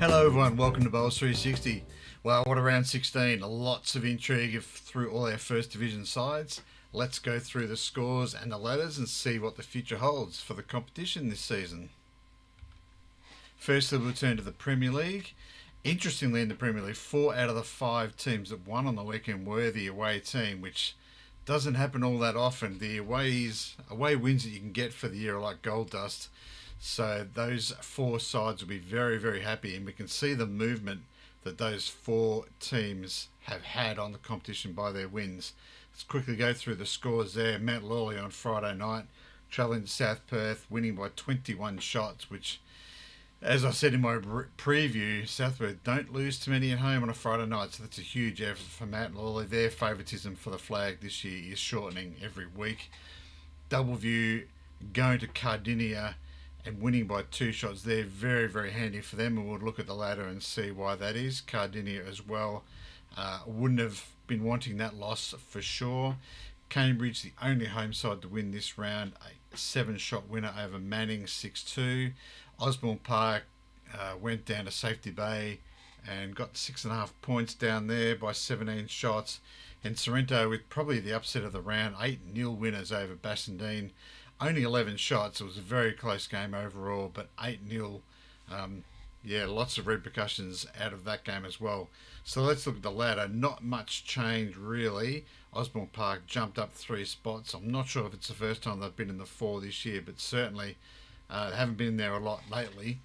Hello everyone, welcome to Rd16. Well, what a round 16, lots of intrigue through all our first division sides. Let's go through the scores and the ladders and see what the future holds for the competition this season. Firstly, we'll turn to the Premier League. Interestingly, in the Premier League, 4 out of the 5 teams that won on the weekend were the away team, which doesn't happen all that often. The away wins that you can get for the year are like gold dust. So those 4 sides will be very, very happy, and we can see the movement that those 4 teams have had on the competition by their wins. Let's quickly go through the scores there. Mount Lawley on Friday night, travelling to South Perth, winning by 21 shots, which, as I said in my preview, South Perth don't lose too many at home on a Friday night, so that's a huge effort for Mount Lawley. Their favouritism for the flag this year is shortening every week. Doubleview going to Cardinia and winning by 2 shots. They're very, very handy for them, and we'll look at the ladder and see why that is. Cardinia as well wouldn't have been wanting that loss for sure. Cambridge, the only home side to win this round, a 7-shot winner over Manning, 6-2. Osborne Park went down to Safety Bay and got 6.5 points down there by 17 shots. And Sorrento, with probably the upset of the round, 8-0 winners over Bassendean. Only 11 shots. It was a very close game overall, but 8-0. Lots of repercussions out of that game as well. So let's look at the ladder. Not much change really. Osborne Park jumped up 3 spots. I'm not sure if it's the first time they've been in the 4 this year, but certainly they haven't been there a lot lately.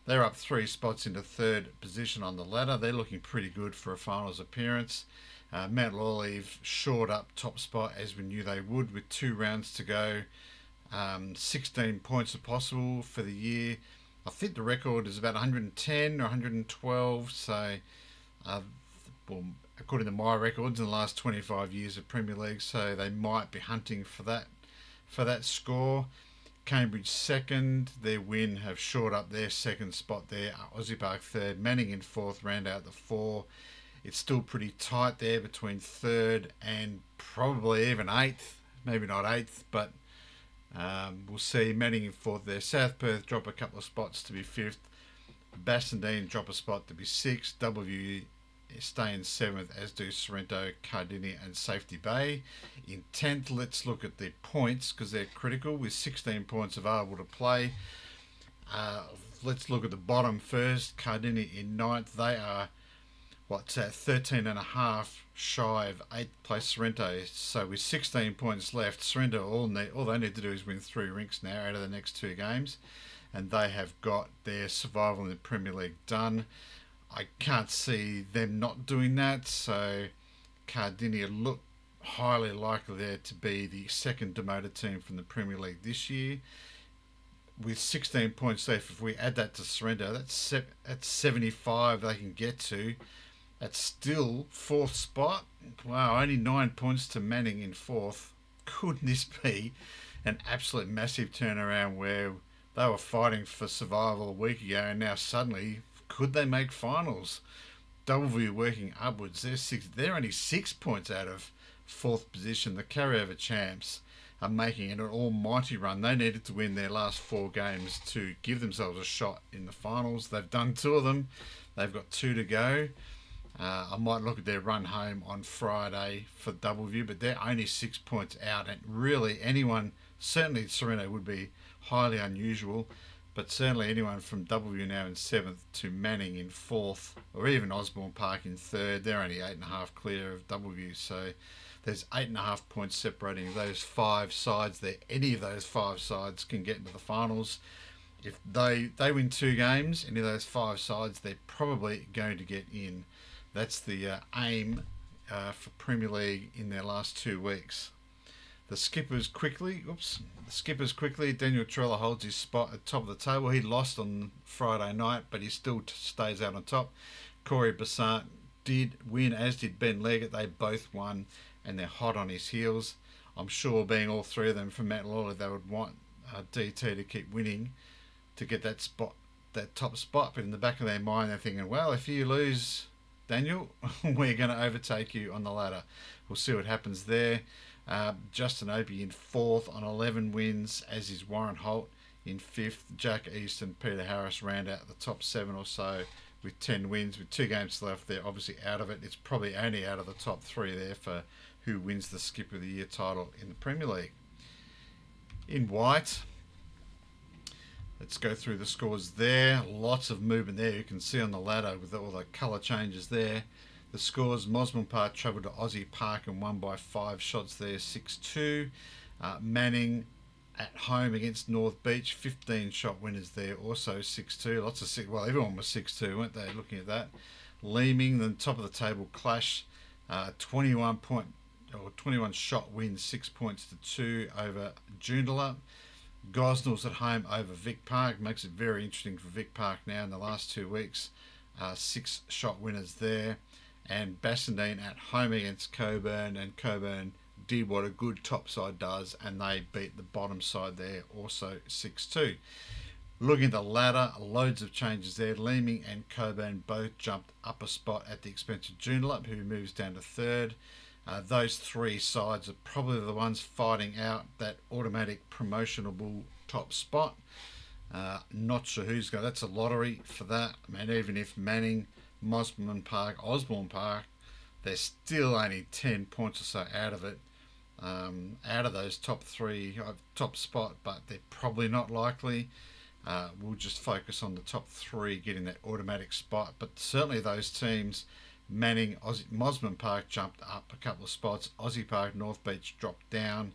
They're up 3 spots into 3rd position on the ladder. They're looking pretty good for a finals appearance. Mount Lawley shored up top spot as we knew they would with 2 rounds to go. 16 points are possible for the year. I think the record is about 110 or 112. So, according to my records in the last 25 years of Premier League, so they might be hunting for that score. Cambridge 2nd, their win have shored up their 2nd spot there. Aussie Park 3rd, Manning in 4th, round out the 4. It's still pretty tight there between 3rd and probably even 8th. Maybe not 8th, but we'll see. Manning in 4th there. South Perth drop a couple of spots to be 5th. Bassendean drop a spot to be 6th. W stay in 7th, as do Sorrento, Cardinia and Safety Bay. In 10th, let's look at the points because they're critical with 16 points available to play. Let's look at the bottom first. Cardinia in 9th. They are 13.5 shy of 8th place Sorrento. So with 16 points left, Sorrento all they need to do is win 3 rinks now out of the next 2 games, and they have got their survival in the Premier League done. I can't see them not doing that, so Cardinia look highly likely there to be the 2nd demoted team from the Premier League this year. With 16 points left, if we add that to Sorrento, that's 75 they can get to. That's still 4th spot. Wow, only 9 points to Manning in 4th. Couldn't this be an absolute massive turnaround where they were fighting for survival a week ago and now suddenly could they make finals? Doubleview working upwards. They're only 6 points out of 4th position. The carryover champs are making it an almighty run. They needed to win their last 4 games to give themselves a shot in the finals. They've done 2 of them. They've got 2 to go. I might look at their run home on Friday for Doubleview, but they're only 6 points out. And really anyone, certainly Sorrento would be highly unusual, but certainly anyone from Doubleview now in 7th to Manning in 4th, or even Osborne Park in 3rd, they're only 8.5 clear of Doubleview. So there's 8.5 points separating those 5 sides there. Any of those 5 sides can get into the finals. If they win 2 games, any of those 5 sides, they're probably going to get in. That's the aim for Premier League in their last 2 weeks. The skippers quickly. Daniel Trella holds his spot at top of the table. He lost on Friday night, but he still stays out on top. Corey Bassant did win, as did Ben Leggett. They both won, and they're hot on his heels. I'm sure, being all 3 of them from Mount Lawley, they would want DT to keep winning to get that top spot. But in the back of their mind, they're thinking, well, if you lose, Daniel, we're going to overtake you on the ladder. We'll see what happens there. Justin Opie in 4th on 11 wins, as is Warren Holt in 5th. Jack East and Peter Harris round out the top 7 or so with 10 wins. With 2 games left, they're obviously out of it. It's probably only out of the top 3 there for who wins the Skipper of the Year title in the Premier League. In white, let's go through the scores there. Lots of movement there. You can see on the ladder with all the colour changes there. The scores: Mosman Park travelled to Aussie Park and won by 5 shots there, 6-2. Manning at home against North Beach, 15 shot winners there, also 6-2. Lots of 6. Well, everyone was 6-2, weren't they? Looking at that. Leeming, the top of the table clash, 21 shot wins, 6 points to 2 over Joondalup. Gosnells at home over Vic Park, makes it very interesting for Vic Park now in the last 2 weeks. 6 shot winners there. And Bassendean at home against Coburn, and Coburn did what a good top side does, and they beat the bottom side there, also 6-2. Looking at the ladder, loads of changes there. Leeming and Coburn both jumped up a spot at the expense of Joondalup, who moves down to 3rd. Those 3 sides are probably the ones fighting out that automatic promotionable top spot. Not sure who's going. That's a lottery for that. I mean, even if Manning, Mosman Park, Osborne Park, they're still only 10 points or so out of it, out of those top 3 top spot, but they're probably not likely. We'll just focus on the top 3 getting that automatic spot, but certainly those teams, Manning, Mosman Park jumped up a couple of spots, Aussie Park, North Beach dropped down,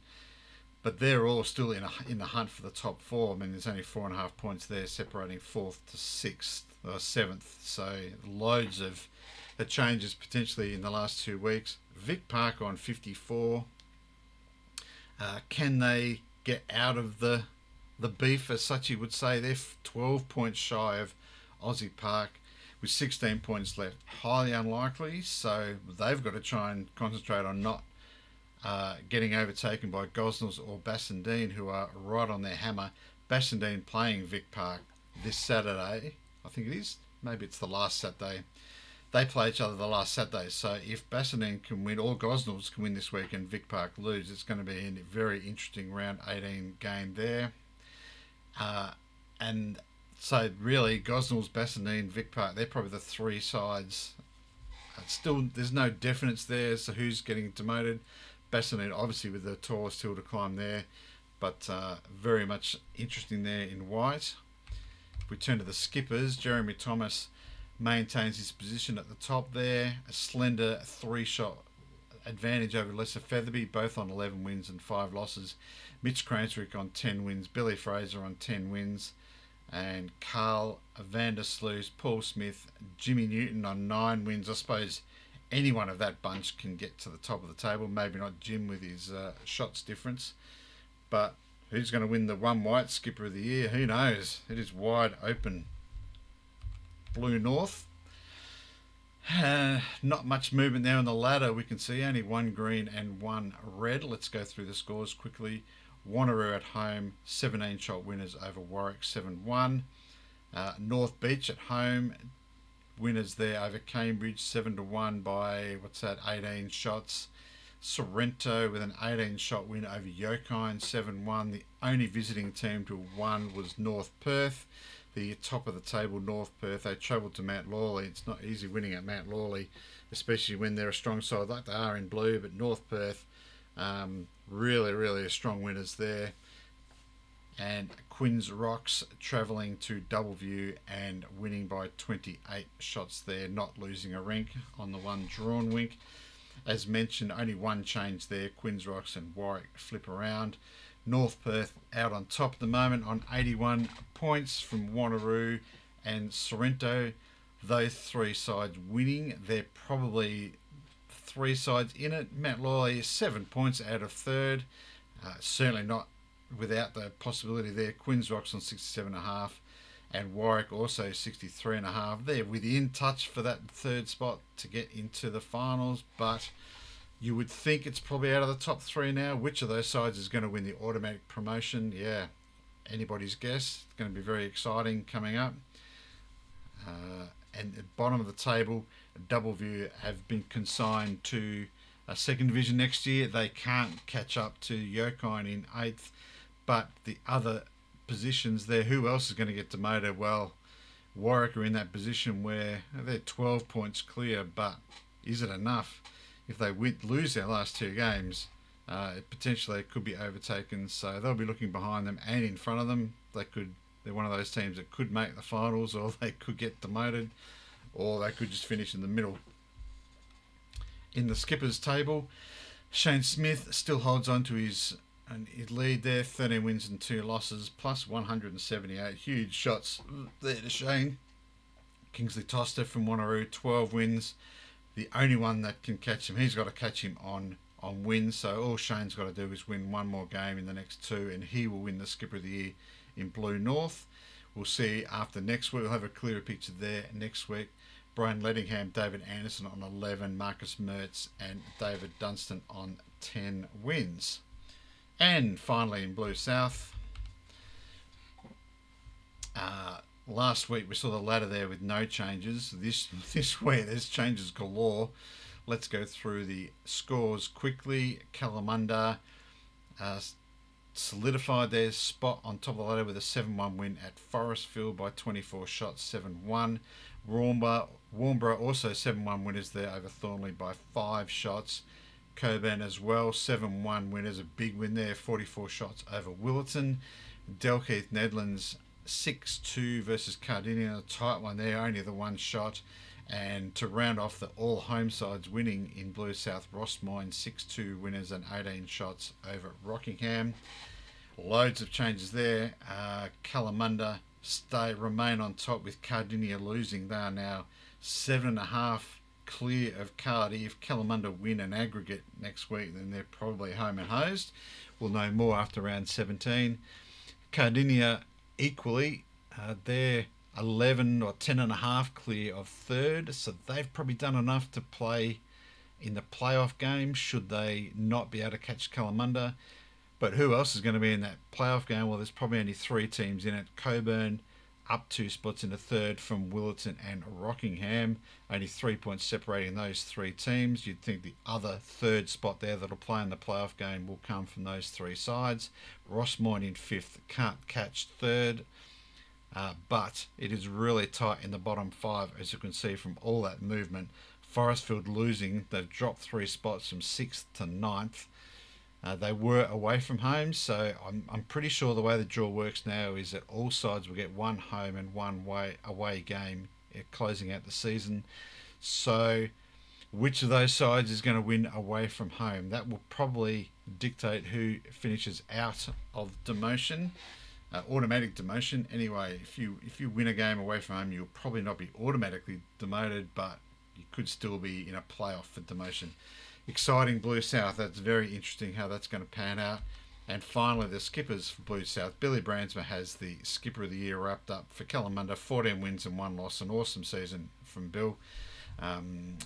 but they're all still in the hunt for the top 4. I mean, there's only 4.5 points there separating 4th to 6th or 7th, so loads of the changes potentially in the last 2 weeks. Vic Park on 54. Can they get out of the beef, as such you would say? They're 12 points shy of Aussie Park with 16 points left. Highly unlikely, so they've got to try and concentrate on not getting overtaken by Gosnells or Bassendean, who are right on their hammer. Bassendean playing Vic Park this Saturday, I think it is. Maybe it's the last Saturday. They play each other the last Saturday, so if Bassendean can win, or Gosnells can win this week and Vic Park lose, it's going to be a very interesting round 18 game there. And so really, Gosnells, Bassendean, Vic Park, they're probably the 3 sides. Still, there's no definites there, so who's getting demoted? Bassendean, obviously, with the tallest hill to climb there, but very much interesting there in white. If we turn to the skippers, Jeremy Thomas maintains his position at the top there. A slender 3-shot advantage over Lesser Featherby, both on 11 wins and 5 losses. Mitch Cranswick on 10 wins, Billy Fraser on 10 wins, and Carl Vandersloot, Paul Smith, Jimmy Newton on 9 wins. I suppose anyone of that bunch can get to the top of the table. Maybe not Jim with his shots difference, but who's going to win the one white Skipper of the Year? Who knows? It is wide open. Blue North. Not much movement there on the ladder. We can see only 1 green and 1 red. Let's go through the scores quickly. Wanneroo at home, 17 shot winners over Warwick, 7-1. North Beach at home, winners there over Cambridge, 7-1 by, 18 shots. Sorrento with an 18-shot win over Yokine, 7-1. The only visiting team to have won was North Perth. The top of the table, North Perth, they travelled to Mount Lawley. It's not easy winning at Mount Lawley, especially when they're a strong side like they are in blue, but North Perth, really strong winners there. And Quinns Rocks travelling to Doubleview and winning by 28 shots there, not losing a rink on the one drawn wink. As mentioned, only 1 change there. Quinns Rocks and Warwick flip around. North Perth out on top at the moment on 81 points from Wanneroo and Sorrento. Those 3 sides winning. They're probably 3 sides in it. Mount Lawley is 7 points out of 3rd. Certainly not without the possibility there. Quinns Rocks on 67.5 and Warwick also 63.5. They're within touch for that 3rd spot to get into the finals, but you would think it's probably out of the top 3 now. Which of those sides is going to win the automatic promotion? Yeah, anybody's guess. It's going to be very exciting coming up. And at the bottom of the table, Doubleview have been consigned to a 2nd division next year. They can't catch up to Yokine in 8th, but the other positions there, who else is going to get demoted? Well, Warwick are in that position where they're 12 points clear, but is it enough? If they lose their last two games, potentially it could be overtaken. So they'll be looking behind them and in front of them. They're one of those teams that could make the finals, or they could get demoted, or they could just finish in the middle. In the skippers table, Shane Smith still holds on to his lead there, 13 wins and 2 losses, plus 178. Huge shots there to Shane. Kingsley Toster from Wanneroo, 12 wins. The only one that can catch him, he's got to catch him on wins. So all Shane's got to do is win one more game in the next two, and he will win the Skipper of the Year in Blue North. We'll see after next week. We'll have a clearer picture there next week. Brian Lettingham, David Anderson on 11, Marcus Mertz and David Dunstan on 10 wins. And finally in Blue South, last week we saw the ladder there with no changes. This week there's changes galore. Let's go through the scores quickly. Kalamunda solidified their spot on top of the ladder with a 7-1 win at Forestville by 24 shots, 7-1. Warnborough also 7-1 winners there over Thornley by 5 shots. Coburn as well, 7-1 winners, a big win there, 44 shots over Willetton. Dalkeith Nedlands 6-2 versus Cardinia, a tight one there, only the one shot. And to round off the all home sides winning in Blue South, Rossmine 6-2 winners and 18 shots over Rockingham. Loads of changes there. Kalamunda remain on top with Cardinia losing. They are now 7.5 clear of Cardi. If Kalamunda win an aggregate next week, then they're probably home and hosed. We'll know more after round 17. Cardinia equally, they're 11 or 10.5 clear of third, so they've probably done enough to play in the playoff game should they not be able to catch Kalamunda. But who else is going to be in that playoff game? Well, there's probably only 3 teams in it. Coburn up 2 spots in the third from Willetton and Rockingham. Only 3 points separating those 3 teams. You'd think the other third spot there that'll play in the playoff game will come from those 3 sides. Rossmine in 5th can't catch third. But it is really tight in the bottom 5, as you can see from all that movement. Forestfield losing. They've dropped 3 spots from 6th to 9th. They were away from home, so I'm pretty sure the way the draw works now is that all sides will get one home and one away game closing out the season. So which of those sides is going to win away from home? That will probably dictate who finishes out of demotion. Automatic demotion. Anyway, if you win a game away from home, you'll probably not be automatically demoted, but you could still be in a playoff for demotion. Exciting Blue South. That's very interesting how that's going to pan out. And finally, the skippers for Blue South. Billy Brandsma has the Skipper of the Year wrapped up for Kalamunda. 14 wins and 1 loss. An awesome season from Bill.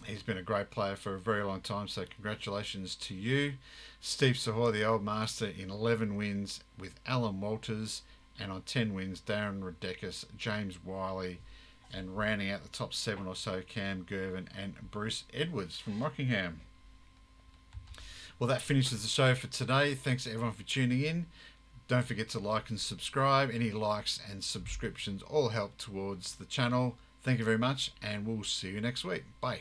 He's been a great player for a very long time, so congratulations to you. Steve Sahor, the old master, in 11 wins with Alan Walters, and on 10 wins, Darren Radekis, James Wiley, and rounding out the top 7 or so, Cam Gervin and Bruce Edwards from Rockingham. Well, that finishes the show for today. Thanks to everyone for tuning in. Don't forget to like and subscribe. Any likes and subscriptions all help towards the channel. Thank you very much, and we'll see you next week. Bye.